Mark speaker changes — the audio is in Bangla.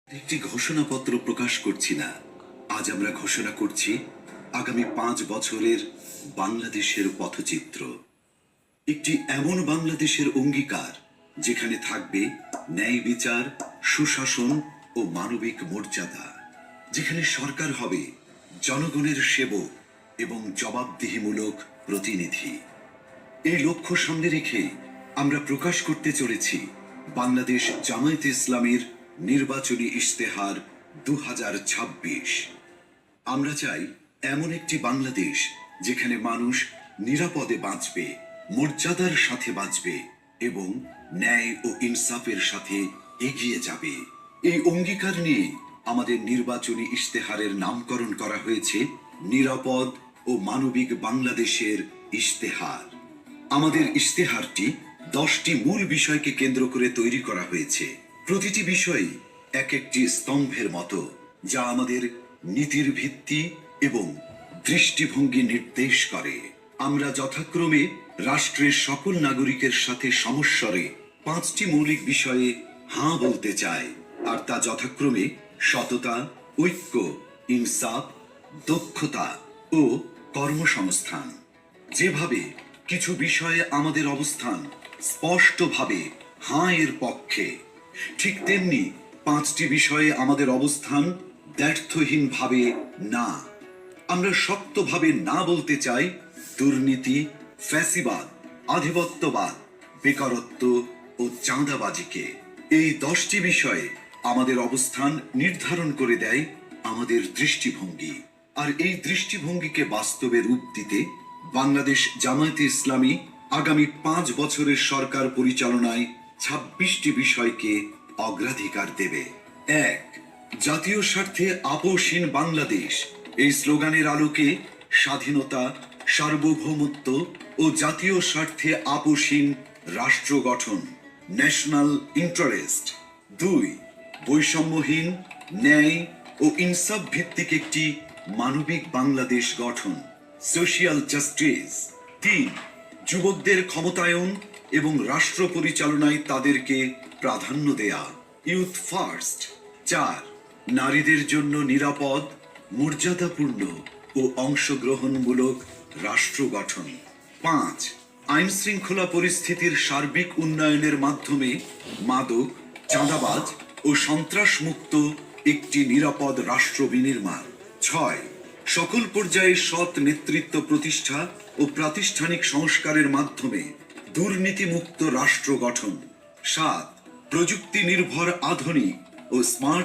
Speaker 1: একটি ঘোষণাপত্র প্রকাশ করছি না, আজ আমরা ঘোষণা করছি আগামী 5 বছরের বাংলাদেশের পথচিত্র। একটি এমন বাংলাদেশের অঙ্গীকার যেখানে থাকবে ন্যায় বিচার, সুশাসন ও মানবিক মর্যাদা, যেখানে সরকার হবে জনগণের সেবক এবং জবাবদিহিমূলক প্রতিনিধি। এই লক্ষ্য সামনে রেখে আমরা প্রকাশ করতে চলেছি বাংলাদেশ জামায়াতে ইসলামীর নির্বাচনী ইশতেহার 2026। আমরা চাই এমন একটি বাংলাদেশ যেখানে মানুষ নিরাপদে বাঁচবে, মর্যাদার সাথে বাঁচবে এবং ন্যায় ও ইনসাফের সাথে এগিয়ে যাবে। এই অঙ্গীকার নিয়ে আমাদের নির্বাচনী ইশতেহারের নামকরণ করা হয়েছে নিরাপদ ও মানবিক বাংলাদেশের ইশতেহার। আমাদের ইশতেহারটি 10টি মূল বিষয়কে কেন্দ্র করে তৈরি করা হয়েছে। প্রতিটি বিষয়ই এক একটি স্তম্ভের মতো, যা আমাদের নীতির ভিত্তি এবং দৃষ্টিভঙ্গি নির্দেশ করে। আমরা যথাক্রমে রাষ্ট্রের সকল নাগরিকের সাথে সমস্বরে 5টি মৌলিক বিষয়ে হাঁ বলতে চাই, আর তা যথাক্রমে সততা, ঐক্য, ইনসাফ, দক্ষতা ও কর্মসংস্থান। যেভাবে কিছু বিষয়ে আমাদের অবস্থান স্পষ্টভাবে হাঁ এর পক্ষে, ঠিক তেমনি 5টি বিষয়ে আমাদের অবস্থান দ্ব্যর্থহীনভাবে না। আমরা শক্তভাবে না বলতে চাই দুর্নীতি, ফ্যাসিবাদ, আধিপত্যবাদ, বেকারত্ব ও চাঁদাবাজিকে। এই 10টি বিষয়ে আমাদের অবস্থান নির্ধারণ করে দেয় আমাদের দৃষ্টিভঙ্গি, আর এই দৃষ্টিভঙ্গিকে বাস্তবে রূপ দিতে বাংলাদেশ জামায়াতে ইসলামী আগামী 5 বছরের সরকার পরিচালনায় 26টি বিষয়কে অগ্রাধিকার দেবে। 1. জাতীয় স্বার্থে আপোষহীন বাংলাদেশ। এই স্লোগানের আলোকে স্বাধীনতা, সার্বভৌমত্ব ও জাতীয় স্বার্থে আপোষহীন রাষ্ট্র গঠন, ন্যাশনাল ইন্টারেস্ট। 2. বৈষম্যহীন, ন্যায় ও ইনসাফ ভিত্তিক একটি মানবিক বাংলাদেশ গঠন, সোশিয়াল জাস্টিস। 3. যুবকদের ক্ষমতায়ন এবং রাষ্ট্র পরিচালনায় তাদেরকে প্রাধান্য দেয়া, ইউথ ফার্স্ট। 4. নারীদের জন্য নিরাপদ, মর্যাদাপূর্ণ ও অংশগ্রহণমূলক রাষ্ট্র গঠন। 5. আইন শৃঙ্খলা পরিস্থিতির সার্বিক উন্নয়নের মাধ্যমে মাদক, চাঁদাবাজ ও সন্ত্রাসমুক্ত একটি নিরাপদ রাষ্ট্র বিনির্মাণ। 6. সকল পর্যায়ে সৎ নেতৃত্ব প্রতিষ্ঠা ও প্রাতিষ্ঠানিক সংস্কারের মাধ্যমে দুর্নীতিমুক্ত রাষ্ট্র গঠন। 7. প্রযুক্তি নির্ভর আধুনিক ও স্মার্ট